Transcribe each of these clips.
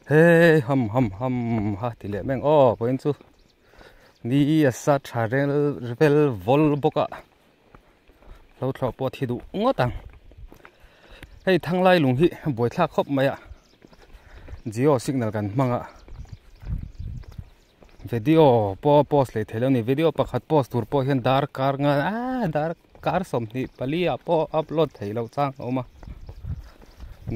Hey, hum ha tile meng oh poin chu ni asa tharel rebel vol boka lo thlo po thi du ngotang hei thanglai lung hi boi thla khop maya Jio signal kan manga video po post le thelo ni video pakhat post tur po hian dar kar nga dar kar som ni palia po upload theilo chang oma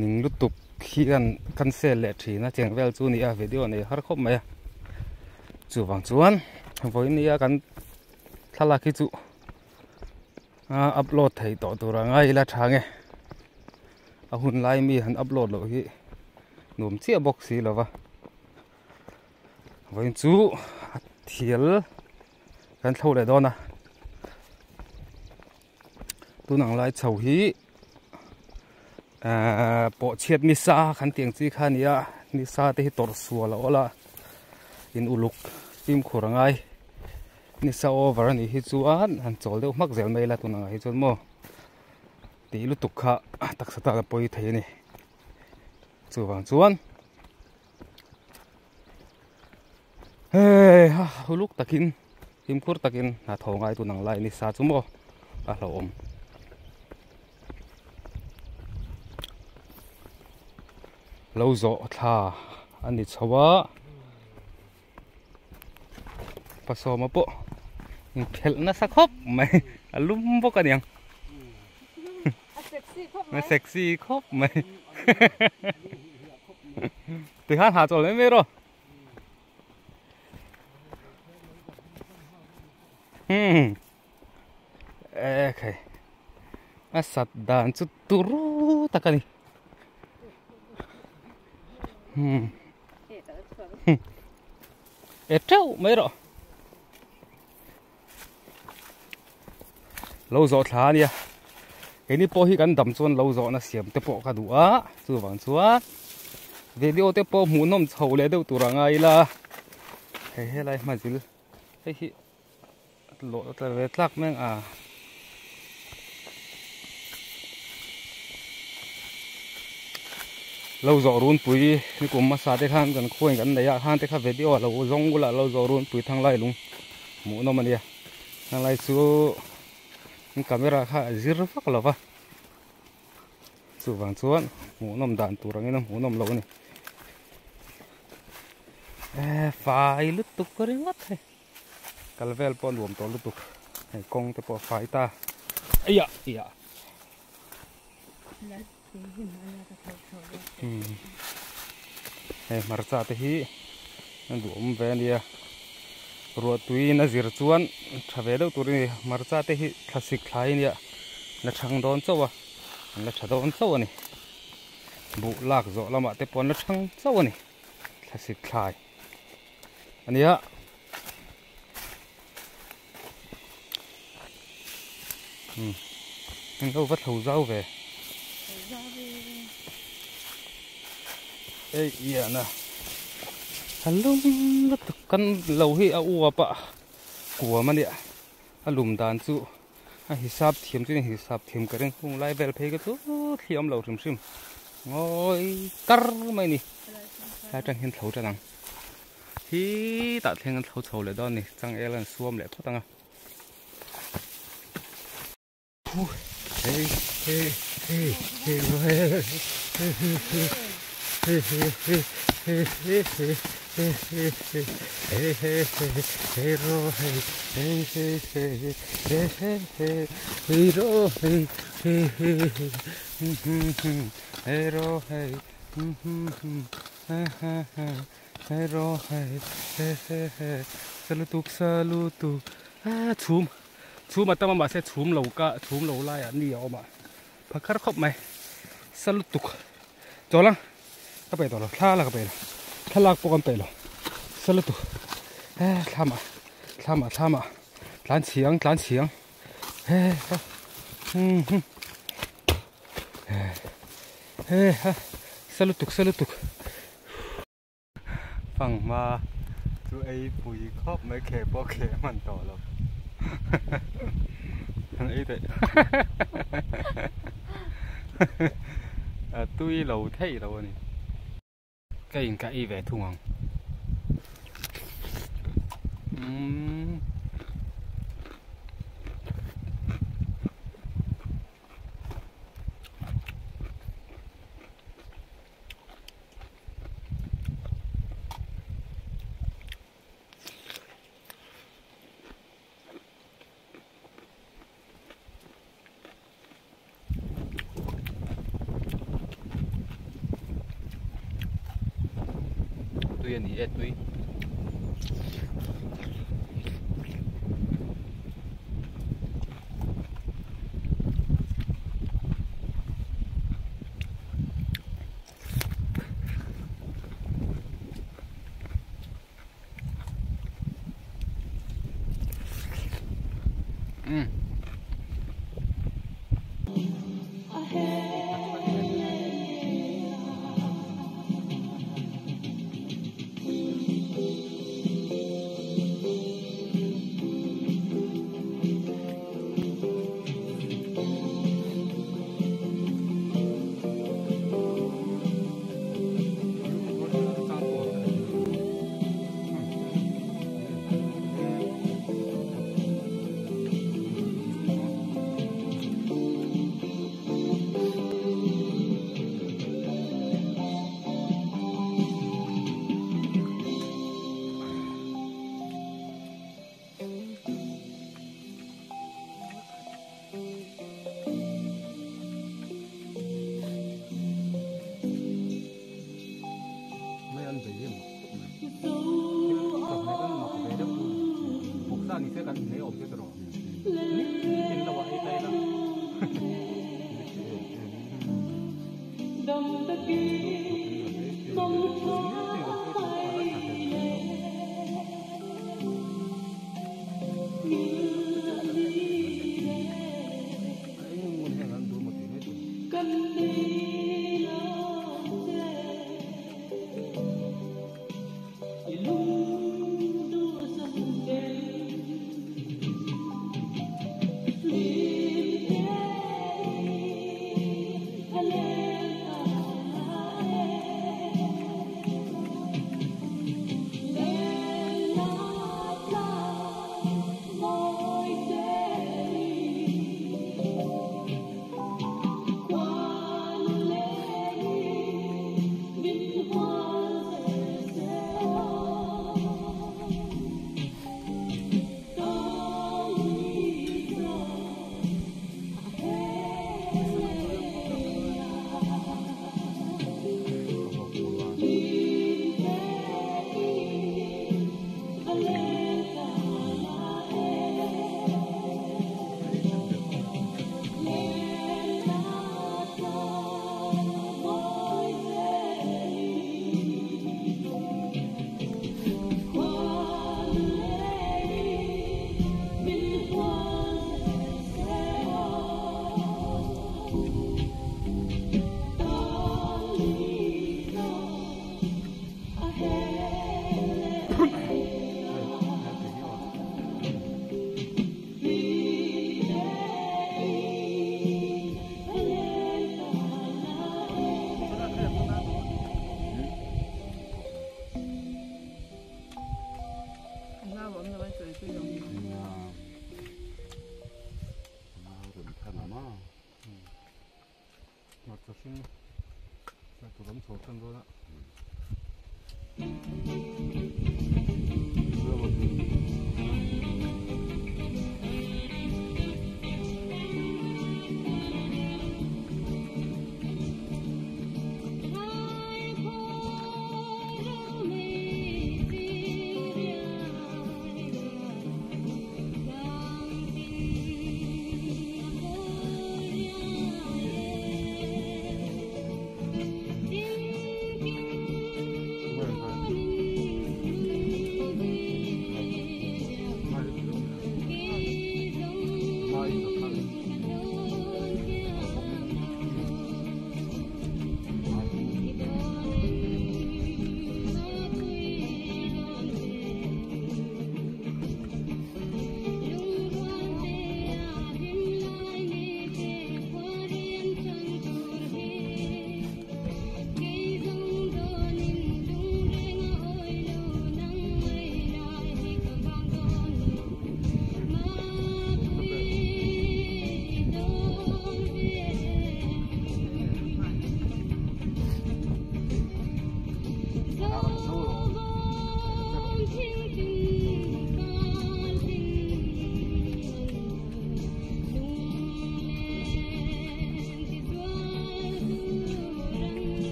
ning lutuk khi kan cancel le thina chengvel chu ni a video nei har khop maya chu wang chuan voi ni a kan thala ki chu upload thei to tura ngai la thange a hun lai mi han upload lo hi num chia box si lova voi chu thiel kan thlo le dona tu nang lai chho hi po chiat ni sa khan tiang chi khania ni sa te hi tor suala ola in uluk tim khurangai ni sa over ni hi chuan han chol deuh mak zel mai la tu nang hi chon mo ti lu tuk kha taksata la poi thei ni chu wang chuan hey ha huluk takin tim khur takin na thongai tu nang lai ni sa chu mo a hlo om lo zo tha ani chawa pasoma po in phel na sakhop mai alum bo ka niang a sexy khop mai ti han ha chol mai ro okay asat dan chu turu takani trâu mấy rồi lâu rồi thà đi cái này po hi cần đầm chuan lâu rồi nó xiêm te po cả đủ á chú vàng chúa video te po muốn nôm sầu lấy đâu tụi ngay là hay lại mà chứ cái hi lộ về lắc mấy lâu rồi run pui ni cũng mà sao thế khan gần khuôn gần đấy khan thế khan video lâu rong gula lâu rồi run pui thang lai lung mũ nó mà đi thang lai chú camera kha zir phắc là va chú vàng chuan mũ nó đàn tủ răng nó mũ nó lâu này phải lướt tục có đến mất hay calvel po luồng to lướt tục này công te po phải ta ấy ạ marcha te hi duom ve nia ro tui na zir chuan thave do turi marcha te hi thlasik thlai nia na thang don chawa na thadon chaw ani bu lak zo lama te pon na thang chaw ani thlasik thlai ania đâu vất hầu rau về ê iya na halum lu kan lo hi a u pa của man ya halum dan chu a hisab thiam chu hisab thiam ka reng hung lai vel phe ka chu thiam lo thim sim ngoi kar mai ni la tang hin thau tang hi ta theng thau chho le don ni chang elan suam le thotanga hey hey hey hey hey hey hey hey hey hey hey hey hey hey hey ro hey hey hey hey hey hey hey hey ro hey hey hey hey ro hey hey ro hey hey hey hey salutuk chum mà tâm mà sẽ chum lâu lai à nhiều mà phải cắt khóc mày salutuk cho lăng các bạn đó là các bạn thà lạc bộ con bể rồi salutuk thama lán chiang salutuk phẳng mà chú ấy bùi khóc mấy kẻ bỏ kẻ mặn tỏ lắm ấy thế tuy lâu thấy đâu này cái in cái về thùng hàng tuy nhiên tuy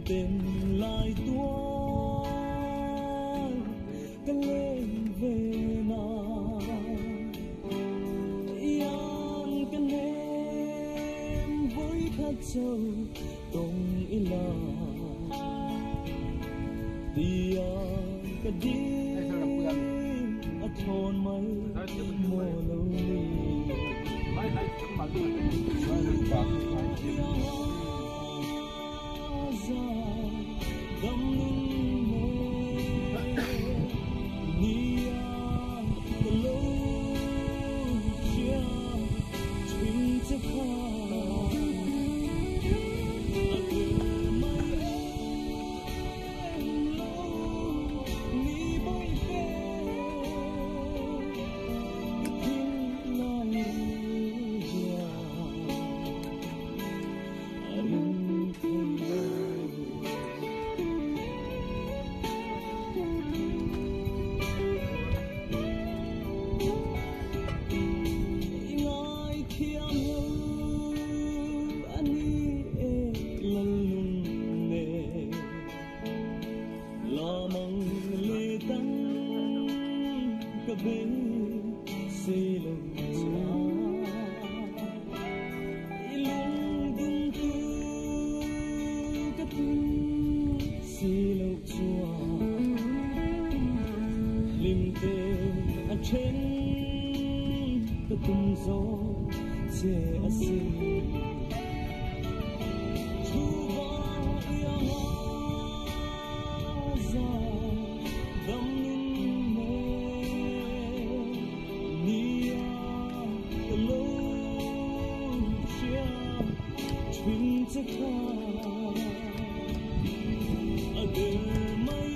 tên lại tua cái lên về nào yang cái em với khát sâu tông ila tia cái đi ở thôn mấy mùa lâu đi tum gió che asi chu va ya za dam nun me nia lo chia twin to car again my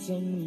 chẳng